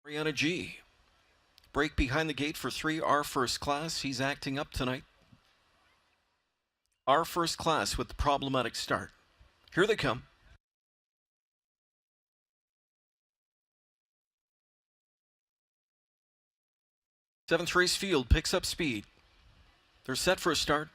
Ariana G. Break behind the gate for 3, our first class. He's acting up tonight. Our first class with the problematic start. Here they come. Seventh race field picks up speed. They're set for a start.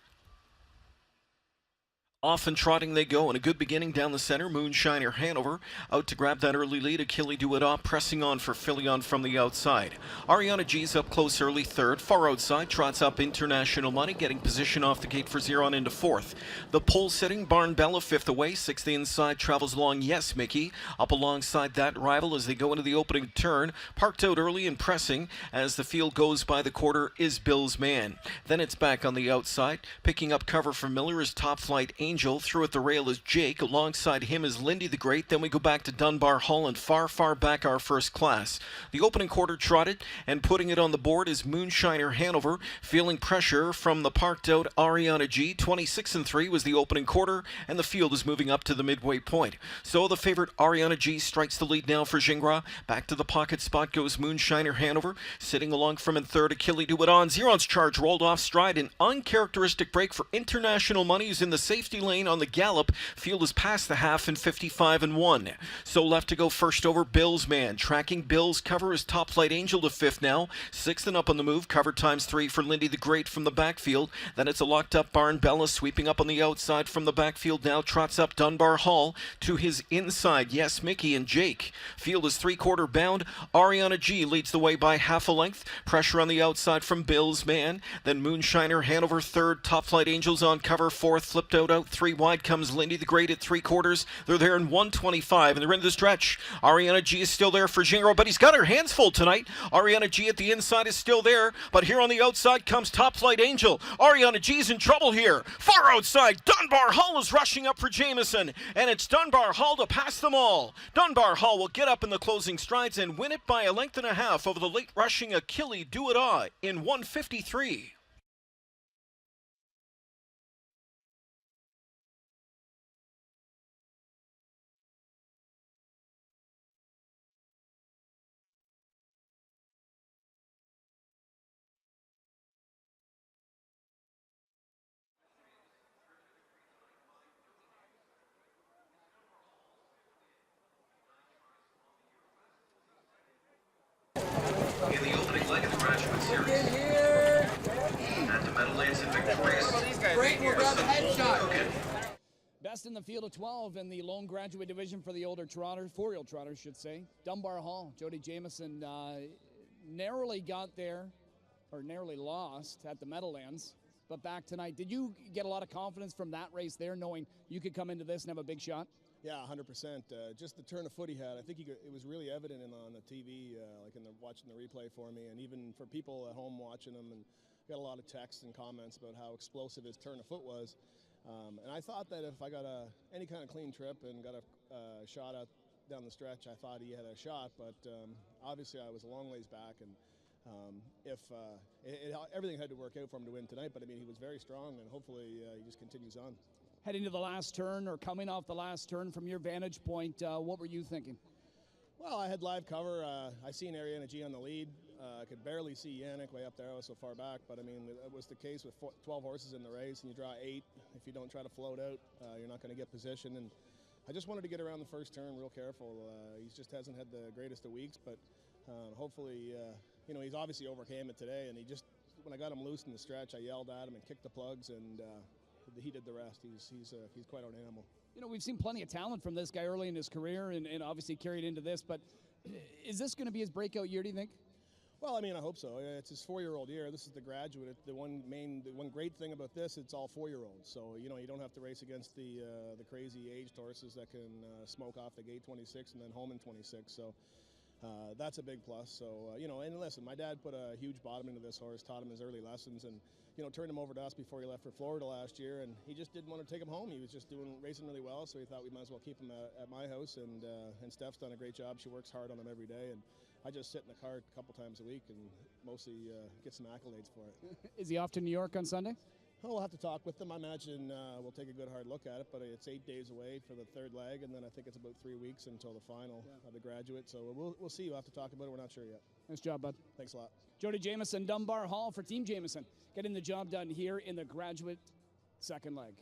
Off and trotting they go, and a good beginning down the center. Moonshiner Hanover out to grab that early lead. Achille Duada pressing on for Filion from the outside. Ariana G's up close early third. Far outside trots up International Money, getting position off the gate for Zeron into fourth. The pole sitting Barn Bella fifth away. Sixth inside travels along Yes Mickey. Up alongside that rival as they go into the opening turn. Parked out early and pressing as the field goes by the quarter is Bill's Man. Then it's back on the outside. Picking up cover from Miller is Top Flight Angel. Through at the rail is Jake. Alongside him is Lindy the Great. Then we go back to Dunbar Hall and far back our first class. The opening quarter trotted, and putting it on the board is Moonshiner Hanover. Feeling pressure from the parked out Ariana G. 26-3 was the opening quarter, and the field is moving up to the midway point. So the favorite Ariana G strikes the lead now for Gingras. Back to the pocket spot goes Moonshiner Hanover. Sitting along from in third, Achille Duada. Zeron's charge rolled off stride. An uncharacteristic break for International Money, who's in the safety lane on the gallop. Field is past the half in 55-1. So left to go first over Bill's Man. Tracking Bill's cover is Top Flight Angel to fifth now. Sixth and up on the move. Cover times 3 for Lindy the Great from the backfield. Then it's a locked up Barn Bella sweeping up on the outside from the backfield now. Trots up Dunbar Hall to his inside. Yes, Mickey and Jake. Field is 3/4 bound. Ariana G leads the way by half a length. Pressure on the outside from Bill's Man. Then Moonshiner Hanover third. Top Flight Angels on cover fourth. Flipped out 3 wide comes Lindy the Great at 3/4. They're there in 1:25 and they're into the stretch. Ariana G is still there for Gingras, but he's got her hands full tonight. Ariana G at the inside is still there, but here on the outside comes Top Flight Angel. Ariana G's in trouble here. Far outside, Dunbar Hall is rushing up for Jameson, and it's Dunbar Hall to pass them all. Dunbar Hall will get up in the closing strides and win it by a length and a half over the late rushing Achille Duada in 1:53. In the opening leg of the Graduate Series. And the Meadowlands and victorious. Best in the field of 12 in the lone graduate division for the older trotters, 4-year-old trotters, should say. Dunbar Hall, Jody Jameson narrowly got there, or narrowly lost at the Meadowlands, but back tonight. Did you get a lot of confidence from that race there, knowing you could come into this and have a big shot? Yeah, 100%. Just the turn of foot he had, I think it was really evident on the TV, like watching the replay for me, and even for people at home watching him, and got a lot of texts and comments about how explosive his turn of foot was. And I thought that if I got any kind of clean trip and got a shot out down the stretch, I thought he had a shot, but obviously I was a long ways back, and everything had to work out for him to win tonight, but I mean, he was very strong, and hopefully he just continues on. Heading to the last turn, or coming off the last turn from your vantage point, what were you thinking? Well, I had live cover. I seen Ariana G on the lead. I could barely see Yannick way up there. I was so far back, but I mean, it was the case with 12 horses in the race, and you draw 8. If you don't try to float out, you're not going to get position. And I just wanted to get around the first turn real careful. He just hasn't had the greatest of weeks, but hopefully, he's obviously overcame it today. And when I got him loose in the stretch, I yelled at him and kicked the plugs, and he did the rest. He's quite an animal. You know, we've seen plenty of talent from this guy early in his career, and obviously carried into this, but is this going to be his breakout year, do you think? Well, I mean, I hope so. It's his 4-year-old year. This is the graduate. The one great thing about this, it's all 4-year-olds. So, you don't have to race against the crazy aged horses that can smoke off the gate 26 and then home in 26. So that's a big plus. So, and listen, my dad put a huge bottom into this horse, taught him his early lessons, and, turned him over to us before he left for Florida last year, and he just didn't want to take him home. He was just racing really well, so he thought we might as well keep him at my house, and Steph's done a great job. She works hard on him every day, and I just sit in the car a couple times a week and mostly get some accolades for it. Is he off to New York on Sunday? Oh, we'll have to talk with them. I imagine we'll take a good hard look at it, but it's 8 days away for the third leg, and then I think it's about 3 weeks until the final of the graduate. So we'll see. We'll have to talk about it. We're not sure yet. Nice job, bud. Thanks a lot. Jody Jamieson, Dunbar Hall for Team Jamieson, getting the job done here in the graduate second leg.